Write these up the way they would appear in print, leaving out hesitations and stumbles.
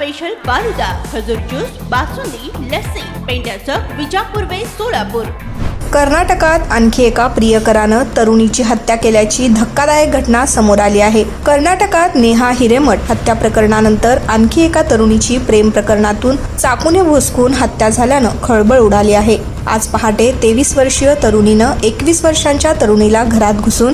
Special falooda, खजूर juice, basundi, lassi, पेंडा चौक, विजापूर वे सोलापूर। कर्नाटकात आणखी एका प्रियकरानं तरुणीची हत्या केल्याची धक्कादायक घटना समोर आली आहे। कर्नाटकात नेहा हिरेमठ हत्या प्रकरणानंतर आणखी एका तरुणीची प्रेम प्रकरणातून चाकूने भोसकून हत्या झाल्यानं खळबळ उडाली आहे। आज पहाटे 23 वर्षीय तरुणीनं 21 वर्षांच्या तरुणीला घरात घुसून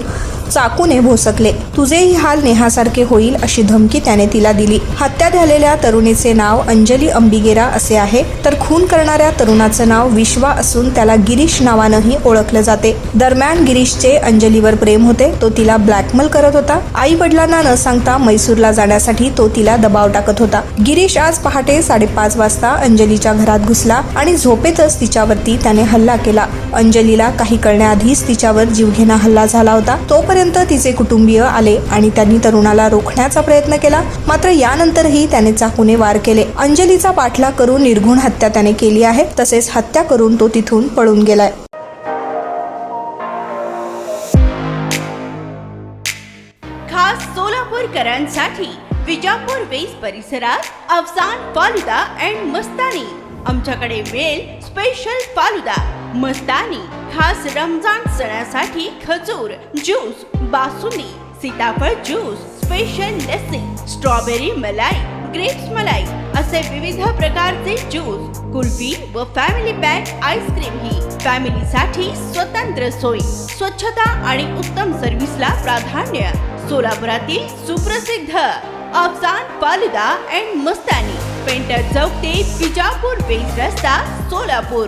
चाकूने भोसकले। तुझेही हाल नेहासारखे होईल अशी धमकी त्याने तिला दिली। हत्या झालेल्या तरुणीचे नाव अंजली अंबिगेरा असे आहे, तर खून करणाऱ्या तरुणाचं नाव विश्वा असून त्याला गिरीश नावानंही ओळखले जाते। दरम्यान गिरीशचे अंजलीवर प्रेम होते, तो तिला ब्लॅकमेल करत होता। आई वडिलांना न सांगता मैसूरला जाण्यासाठी तो तिला दबाव टाकत होता। गिरीश आज पहाटे 5:30 वाजता अंजलीच्या घरात घुसला आणि झोपेतच तिच्यावरती त्याने हल्ला केला। अंजलीला काही कळण्याआधीच तिच्यावर जीवघेणा हल्ला झाला होता। तोपर्यंत तिचे कुटुंबीय आले आणि त्यांनी तरुणाला रोखण्याचा प्रयत्न केला, मात्र यानंतरही त्याने चाकूने वार केले। अंजलीचा पाठलाग करून निर्घृण हत्या त्याने केली आहे, तसेच हत्या करून तो तिथून पळून गेलाय। खास सोलापूरकरांसाठी विजापूर वेस परिसरात अफसान फालुदा अँड मस्तानी। आमच्याकडे मिळेल स्पेशल फालुदा, मस्तानी, खास रमजान सणासाठी खजूर ज्यूस, बासुंदी, सीताफळ ज्यूस, स्पेशल लस्सी, स्ट्रॉबेरी मलाई, ग्रेप्स मलाई असे विविध प्रकारचे ज्यूस, कुल्फी व फॅमिली पॅक आईस्क्रीम ही फॅमिलीसाठी स्वतंत्र सोय, स्वच्छता आणि उत्तम सर्व्हिसला प्राधान्य। सोलापुरातील सुप्रसिद्ध Afsan falooda and Mastani, painter चौक ते विजापूर वेस रस्ता, सोलापूर।